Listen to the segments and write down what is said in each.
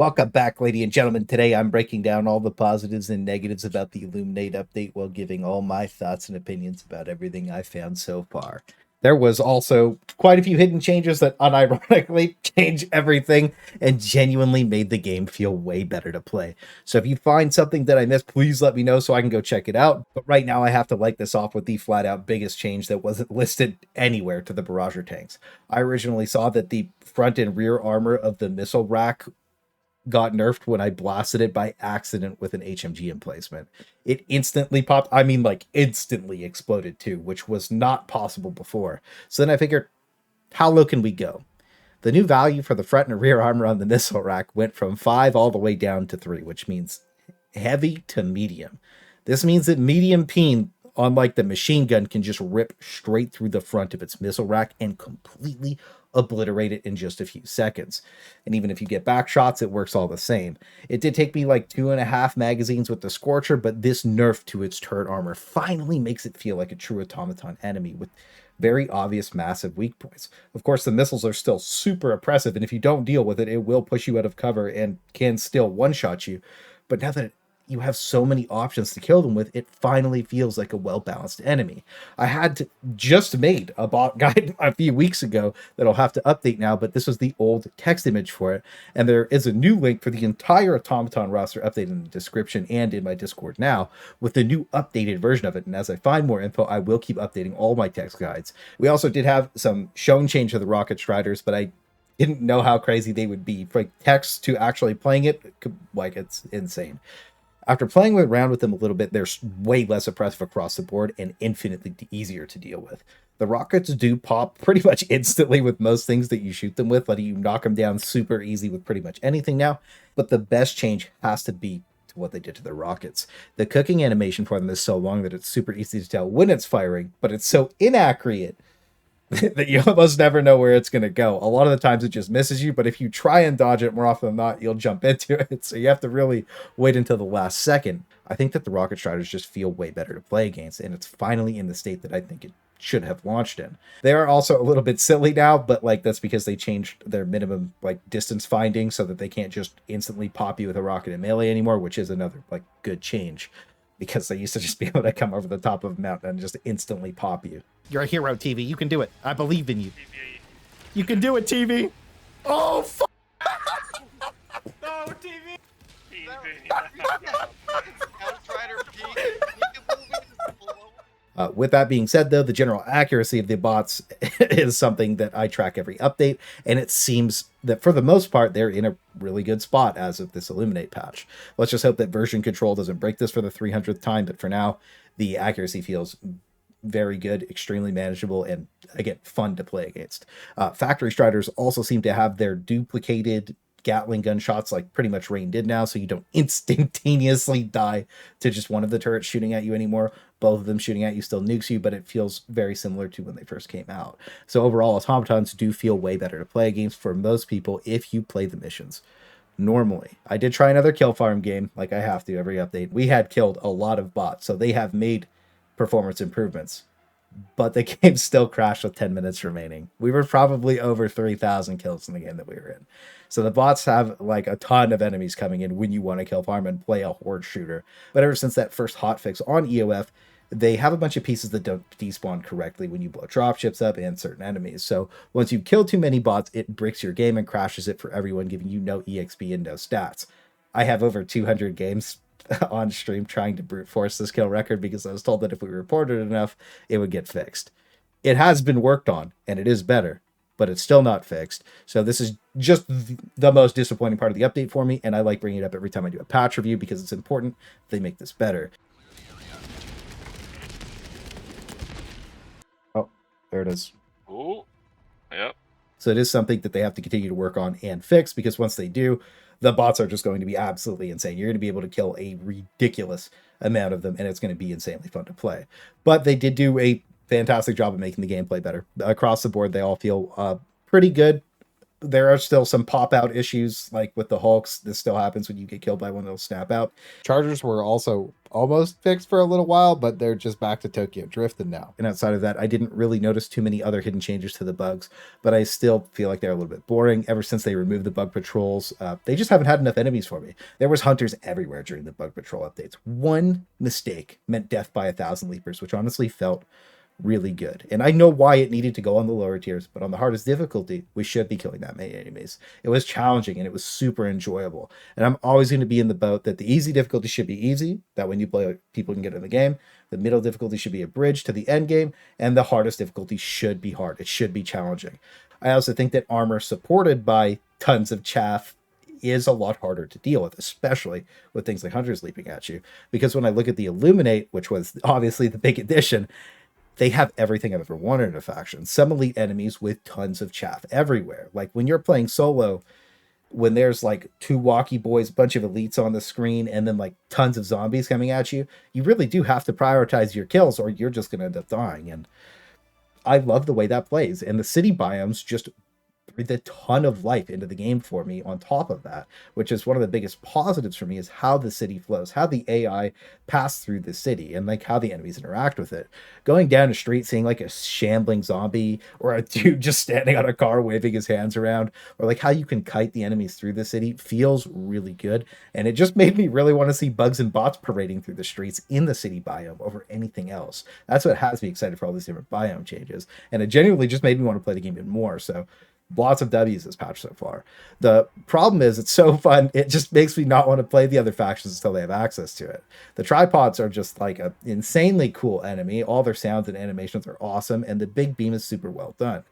Welcome back, ladies and gentlemen. Today I'm breaking down all the positives and negatives about the Illuminate update while giving all my thoughts and opinions about everything I found so far. There was also quite a few hidden changes that unironically changed everything and genuinely made the game feel way better to play. So if you find something that I missed, please let me know so I can go check it out. But right now I have to light this off with the flat out biggest change that wasn't listed anywhere to the Barrager Tanks. I originally saw that the front and rear armor of the missile rack got nerfed when I blasted it by accident with an HMG emplacement. It instantly popped. I mean, like instantly exploded too, which was not possible before. So then I figured, how low can we go? The new value for the front and rear armor on the missile rack went from 5 all the way down to 3, which means heavy to medium. This means that medium peen, unlike the machine gun, can just rip straight through the front of its missile rack and completely obliterate it in just a few seconds. And even if you get back shots, it works all the same. It did take me like 2.5 magazines with the Scorcher, but this nerf to its turret armor finally makes it feel like a true automaton enemy with very obvious massive weak points. Of course, the missiles are still super oppressive, and if you don't deal with it, it will push you out of cover and can still one-shot you. But now that you have so many options to kill them with, it finally feels like a well-balanced enemy. I had to just made a bot guide a few weeks ago that I'll have to update now, but this was the old text image for it, and there is a new link for the entire Automaton roster update in the description and in my Discord now with the new updated version of it. And as I find more info, I will keep updating all my text guides. We also did have some shown change to the Rocket Striders, but I didn't know how crazy they would be. For like text to actually playing it, like it's insane. After playing around with them a little bit, they're way less oppressive across the board and infinitely easier to deal with. The rockets do pop pretty much instantly with most things that you shoot them with, letting you knock them down super easy with pretty much anything now. But the best change has to be to what they did to the rockets. The cooking animation for them is so long that it's super easy to tell when it's firing, but it's so inaccurate that you almost never know where it's going to go. A lot of the times it just misses you, but if you try and dodge it more often than not, you'll jump into it. So you have to really wait until the last second. I think that the Rocket Striders just feel way better to play against, and it's finally in the state that I think it should have launched in. They are also a little bit silly now, but like that's because they changed their minimum like distance finding so that they can't just instantly pop you with a rocket in melee anymore, which is another like good change. Because they used to just be able to come over the top of a mountain and just instantly pop you. You're a hero, TV. You can do it. I believe in you. You can do it, TV. Oh, fuck. No, TV. With that being said, though, the general accuracy of the bots is something that I track every update, and it seems that for the most part, they're in a really good spot as of this Illuminate patch. Let's just hope that version control doesn't break this for the 300th time, but for now, the accuracy feels very good, extremely manageable, and again, fun to play against. Factory Striders also seem to have their duplicated Gatling gun shots like pretty much Rain did now, so you don't instantaneously die to just one of the turrets shooting at you anymore. Both of them shooting at you still nukes you, but it feels very similar to when they first came out. So overall, automatons do feel way better to play against for most people if you play the missions normally. I did try another kill farm game, like I have to every update. We had killed a lot of bots, so they have made performance improvements, but the game still crashed with 10 minutes remaining. We were probably over 3,000 kills in the game that we were in. So the bots have like a ton of enemies coming in when you want to kill farm and play a horde shooter. But ever since that first hotfix on EOF, they have a bunch of pieces that don't despawn correctly when you blow dropships up and certain enemies. So once you kill too many bots, it bricks your game and crashes it for everyone, giving you no EXP and no stats. I have over 200 games on stream trying to brute force this kill record because I was told that if we reported enough, it would get fixed. It has been worked on, and it is better, but it's still not fixed. So this is just the most disappointing part of the update for me, and I like bringing it up every time I do a patch review because it's important they make this better. Oh, there it is. Oh, yep. So it is something that they have to continue to work on and fix, because once they do, the bots are just going to be absolutely insane. You're going to be able to kill a ridiculous amount of them, and it's going to be insanely fun to play. But they did do a fantastic job of making the gameplay better. Across the board, they all feel pretty good. there are still some pop out issues, like with the Hulks. This still happens when you get killed by one, they'll snap out. Chargers were also almost fixed for a little while, but they're just back to Tokyo drifting now. And outside of that, I didn't really notice too many other hidden changes to the bugs, but I still feel like they're a little bit boring. Ever since they removed the bug patrols, they just haven't had enough enemies for me. There was hunters everywhere during the bug patrol updates. One mistake meant death by 1,000 leapers, which honestly felt really good. And I know why it needed to go on the lower tiers, but on the hardest difficulty, we should be killing that many enemies. It was challenging and it was super enjoyable. And I'm always going to be in the boat that the easy difficulty should be easy, that when you play, people can get in the game. The middle difficulty should be a bridge to the end game, and the hardest difficulty should be hard. It should be challenging. I also think that armor supported by tons of chaff is a lot harder to deal with, especially with things like hunters leaping at you. Because when I look at the Illuminate, which was obviously the big addition, they have everything I've ever wanted in a faction. Some elite enemies with tons of chaff everywhere. Like when you're playing solo, when there's like 2 walkie boys, a bunch of elites on the screen, and then like tons of zombies coming at you, you really do have to prioritize your kills or you're just going to end up dying. And I love the way that plays. And the city biomes just breathe a ton of life into the game for me on top of that, which is one of the biggest positives for me, is how the city flows, how the AI pass through the city, and like how the enemies interact with it. Going down the street, seeing like a shambling zombie or a dude just standing on a car waving his hands around, or like how you can kite the enemies through the city feels really good. And it just made me really want to see bugs and bots parading through the streets in the city biome over anything else. That's what has me excited for all these different biome changes. And it genuinely just made me want to play the game even more. So lots of W's this patch so far. The problem is it's so fun, it just makes me not want to play the other factions until they have access to it. The tripods are just like an insanely cool enemy. All their sounds and animations are awesome, and the big beam is super well done.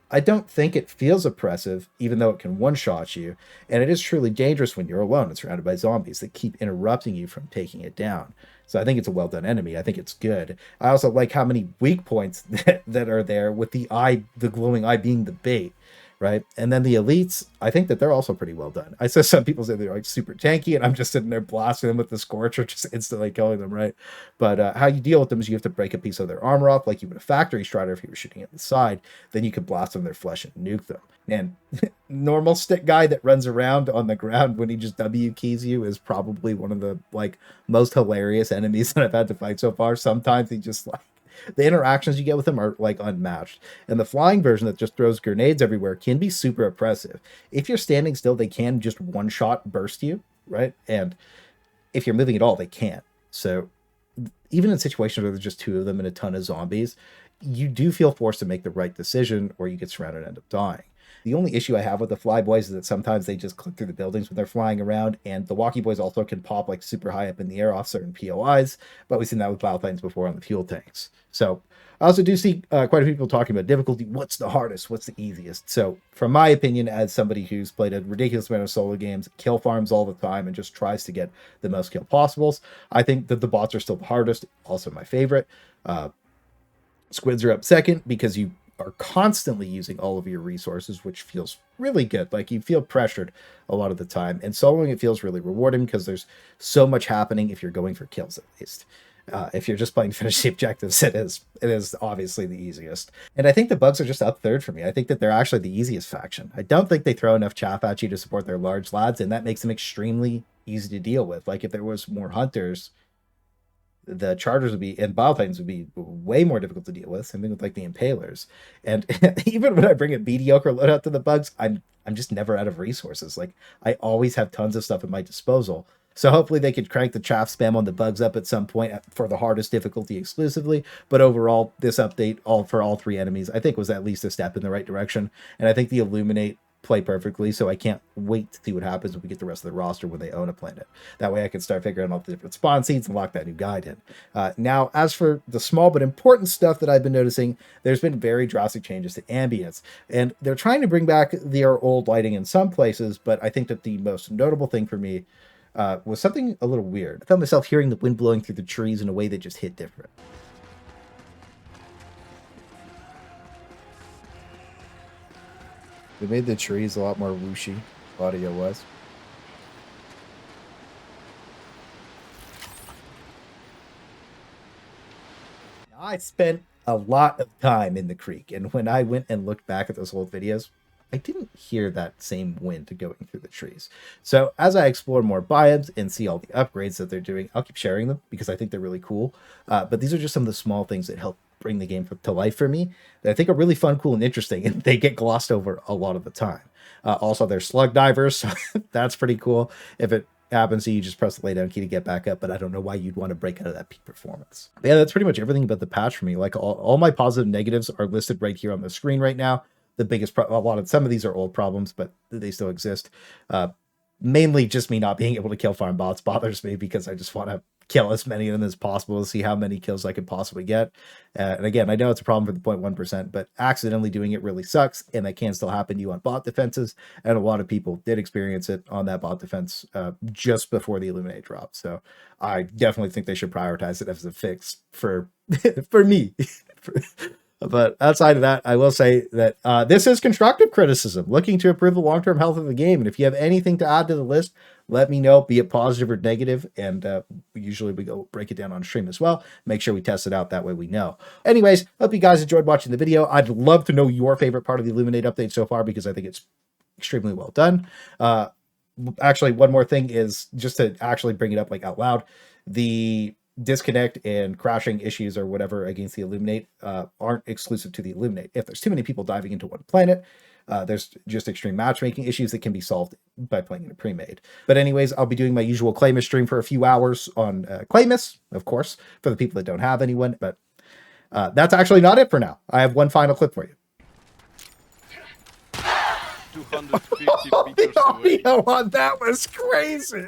I don't think it feels oppressive, even though it can one-shot you, and it is truly dangerous when you're alone and surrounded by zombies that keep interrupting you from taking it down. So I think it's a well-done enemy. I think it's good. I also like how many weak points that are there, with the eye, the glowing eye being the bait. Right. And then the elites, I think that they're also pretty well done. I saw some people say they're like super tanky, and I'm just sitting there blasting them with the Scorcher, just instantly killing them. Right. But how you deal with them is you have to break a piece of their armor off, like you would a factory strider if you were shooting at the side. Then you could blast them their flesh and nuke them. And normal stick guy that runs around on the ground when he just W keys you is probably one of the like most hilarious enemies that I've had to fight so far. Sometimes he just like, the interactions you get with them are like unmatched. And the flying version that just throws grenades everywhere can be super oppressive. If you're standing still, they can just one shot burst you, right? And if you're moving at all, they can't. So even in situations where there's just 2 of them and a ton of zombies, you do feel forced to make the right decision, or you get surrounded and end up dying. The only issue I have with the flyboys is that sometimes they just click through the buildings when they're flying around, and the walkie boys also can pop like super high up in the air off certain POIs, but we've seen that with Battletimes before on the fuel tanks. So I also do see quite a few people talking about difficulty. What's the hardest? What's the easiest? So from my opinion, as somebody who's played a ridiculous amount of solo games, kill farms all the time, and just tries to get the most kill possibles, I think that the bots are still the hardest. Also my favorite. Squids are up second because you are constantly using all of your resources, which feels really good. Like you feel pressured a lot of the time, and soloing it feels really rewarding because there's so much happening if you're going for kills, at least. If you're just playing finish the objectives, it is obviously the easiest. And I think the bugs are just up third for me. I think that they're actually the easiest faction. I don't think they throw enough chaff at you to support their large lads, and that makes them extremely easy to deal with. Like if there was more hunters, the Chargers would be, and Battletimes would be way more difficult to deal with. Same thing with like the Impalers. And even when I bring a mediocre loadout to the bugs, I'm just never out of resources. Like I always have tons of stuff at my disposal. So hopefully they could crank the chaff spam on the bugs up at some point for the hardest difficulty exclusively. But overall, this update for all 3 enemies, I think was at least a step in the right direction. And I think the Illuminate play perfectly, so I can't wait to see what happens when we get the rest of the roster when they own a planet. That way I can start figuring out the different spawn seeds and lock that new guide in. Now, as for the small but important stuff that I've been noticing, there's been very drastic changes to Ambience, and they're trying to bring back their old lighting in some places, but I think that the most notable thing for me was something a little weird. I found myself hearing the wind blowing through the trees in a way that just hit different. They made the trees a lot more whooshy, audio was. I spent a lot of time in the creek, and when I went and looked back at those old videos, I didn't hear that same wind going through the trees. So as I explore more biomes and see all the upgrades that they're doing, I'll keep sharing them because I think they're really cool. But these are just some of the small things that help bring the game to life for me that I think are really fun, cool, and interesting, and they get glossed over a lot of the time. Also, there's slug divers, so that's pretty cool. If it happens to you, just press the lay down key to get back up, but I don't know why you'd want to break out of that peak performance. But yeah, that's pretty much everything about the patch for me. Like all my positive negatives are listed right here on the screen right now. The biggest some of these are old problems, but they still exist. Mainly just me not being able to kill farm bots bothers me because I just want to kill as many of them as possible to see how many kills I could possibly get. And again, I know it's a problem for the 0.1%, but accidentally doing it really sucks, and that can still happen to you on bot defenses. And a lot of people did experience it on that bot defense just before the Illuminate drop. So I definitely think they should prioritize it as a fix for for me. But outside of that, I will say that this is constructive criticism, looking to improve the long-term health of the game. And if you have anything to add to the list, let me know, be it positive or negative. And usually we go break it down on stream as well. Make sure we test it out. That way we know. Anyways, hope you guys enjoyed watching the video. I'd love to know your favorite part of the Illuminate update so far because I think it's extremely well done. Actually, one more thing is just to actually bring it up like out loud. The disconnect and crashing issues or whatever against the Illuminate aren't exclusive to the Illuminate. If there's too many people diving into one planet, there's just extreme matchmaking issues that can be solved by playing in a pre-made. But anyways, I'll be doing my usual Claymas stream for a few hours on Claymas, of course, for the people that don't have anyone. But that's actually not it for now. I have one final clip for you. 250 meters away. Oh, that was crazy.